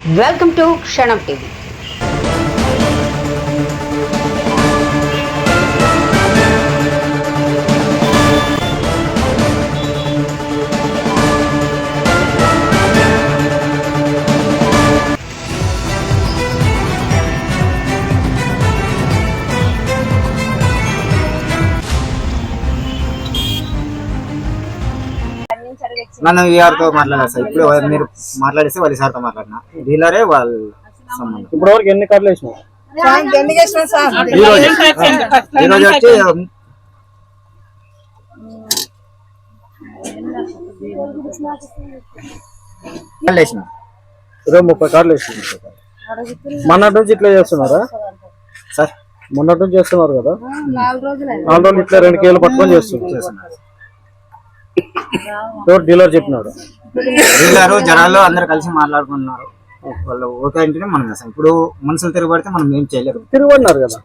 Welcome to క్షణం TV. నన్ను వీఆర్తో మాట్లాడారు సార్. ఇప్పుడు మీరు మాట్లాడిస్తే వాళ్ళు సార్తో మాట్లాడినా డీలరే వాళ్ళు సంబంధం. ఇప్పుడు వరకు ఎన్ని కార్లు వేసినావు? ఈరోజు వచ్చి 30 కార్లు వేసినావు. మొన్నటి నుంచి ఇట్లా చేస్తున్నారా సార్? మొన్నటి నుంచి చేస్తున్నారు కదా, 4 రోజులు ఇట్లా 2 కేలు పట్టుకొని చేస్తున్నారు. డీలర్ చెప్పినాడు, డీలరు జనాలు అందరు కలిసి మాట్లాడుకున్నారు. వాళ్ళు ఓకే అంటేనే మనం చేస్తాం. ఇప్పుడు మనుషులు తిరగబడితే మనం ఏం చేయలేరు. తిరగబడినారు కదా,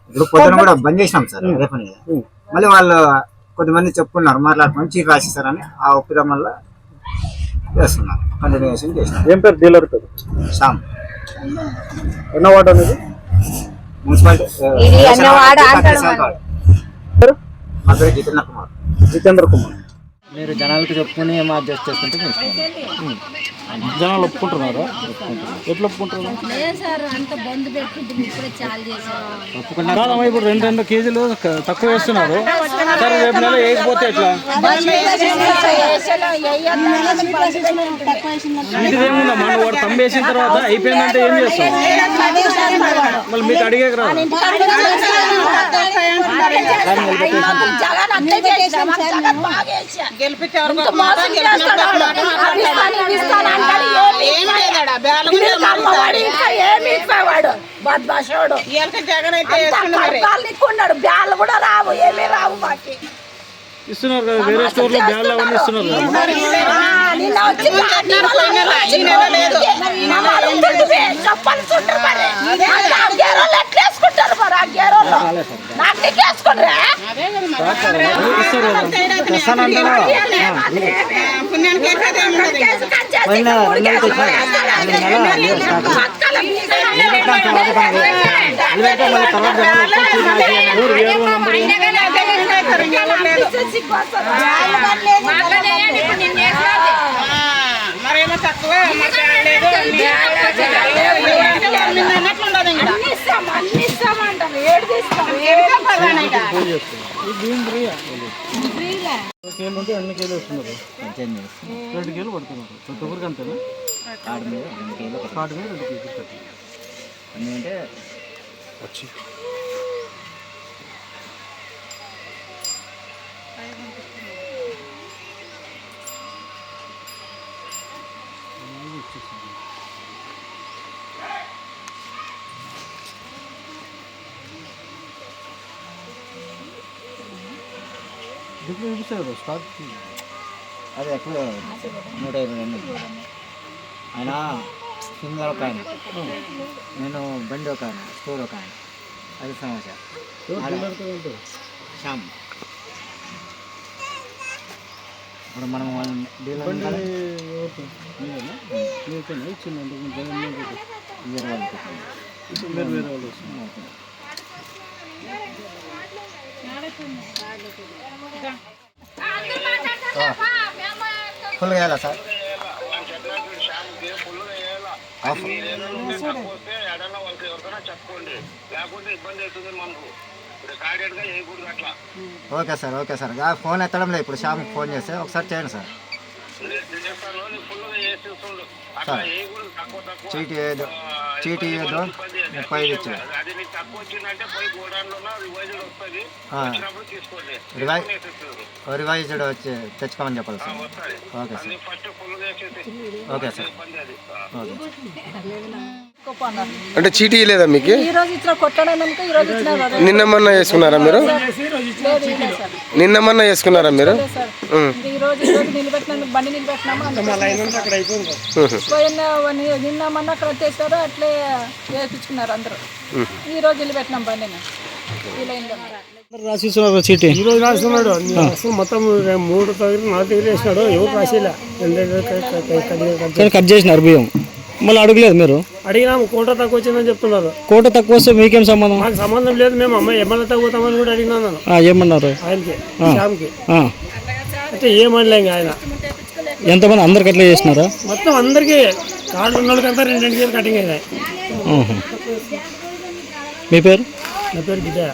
ఇప్పుడు పొద్దున కూడా బంద్ చేసినాం సార్. అదే పని మళ్ళీ వాళ్ళు కొద్దిమంది చెప్పుకున్నారు, మాట్లాడుకుని చీర రాసిస్తారని ఆ ఒప్పిదం వల్ల చేస్తున్నారు. కంటిన్యూషన్ చేసినారు. ఏం పేరు డీలర్ పేరు? శ్యామ్. ఎన్నో వార్డు అనేది? మున్సిపాలిటీ జితేంద్ర కుమార్. మీరు జనాలకు చెప్పుకుని ఏమో అడ్జస్ట్ చేసుకుంటే జనాలు ఒప్పుకుంటున్నారా? ఎట్లా ఒప్పుకుంటున్నారు? ఇప్పుడు 2 కేజీలు తక్కువ వేస్తున్నారు సార్. రేపు నెల వేయకపోతే ఎట్లా? ఇదేముందా, మన వాడు తమ్మేసిన తర్వాత అయిపోయిందంటే ఏం చేస్తాం? మళ్ళీ మీకు అడిగే రాదు. ఇస్తున్నారు కదా, వేరే స్టోర్ లో బ్యాల్ అవన్నీ ఇస్తున్నారు మరేమో తక్కువ అన్ని కేలు వస్తున్నారు. 2 కేలు పడుతున్నారు ప్రతి ఒక్కరికి. అంతేనా? కార్డు మీద 2 కేజీలు కార్డు మీద 2 కేజీలు అన్నీ అంటే వచ్చి చూపిస్తారు కదా స్టాక్. అది ఎక్కువ 122 ఆయన సింగర్ ఒక ఆయన, నేను బండి ఒక ఆయన, స్టోర్ ఒక ఆయన. అది సమస్య. శ్యామ్. ఇప్పుడు మనం డీలర్ ఫుల్ వేయాలా సార్? చెప్పండి, లేకపోతే ఇబ్బంది అవుతుంది మనకు. Okay sir, okay sir. Phone ఎత్తడం లేదు. ఇప్పుడు శ్యామ్కి ఫోన్ చేస్తే ఒకసారి చేయండి సార్. చీటీ ఏదో 35 ఇచ్చాడు. రివైజ్డ్ వచ్చి తెచ్చుకోమని చెప్పాలి sir. Okay sir, okay sir, okay. అంటే చీటీ లేదా మీకు? నిన్నమన్నా వేసుకున్నారా మీరు? నిన్నమన్నా వేసుకున్నారా మీరు? నిన్నమన్నా అక్కడ వచ్చేసారు, అట్లే వేపించుకున్నారు అందరూ. ఈ రోజు నిలబెట్టినాం బండిని. రాసిస్తున్నారు చీటీ. ఈ రోజు రాస్తున్నాడు మొత్తం 3 దగ్గర 4 దగ్గర వేసినాడు. ఎవరు రాసిలా, కట్ చేసినారు బియ్యం. మళ్ళీ అడగలేదు మీరు? అడిగినాము కోట తక్కువ వచ్చిందని చెప్తున్నారు. కోట తక్కువ వస్తే మీకేం సంబంధం? మాకు సంబంధం లేదు, మేము అమ్మాయి ఎమ్మెల్యే తగ్గుతామని కూడా అడిగినాను నేను. ఏమన్నారు ఆయనకి శ్యామ్కి. అయితే ఏమనలే ఇంకా ఆయన. ఎంతమంది అందరికి అట్లా చేసినారా? మొత్తం అందరికీ కార్డు ఉన్న వాళ్ళకంతా 2 కేజీలు కటింగ్ అయినాయి. మీ పేరు? నా పేరు విజయ.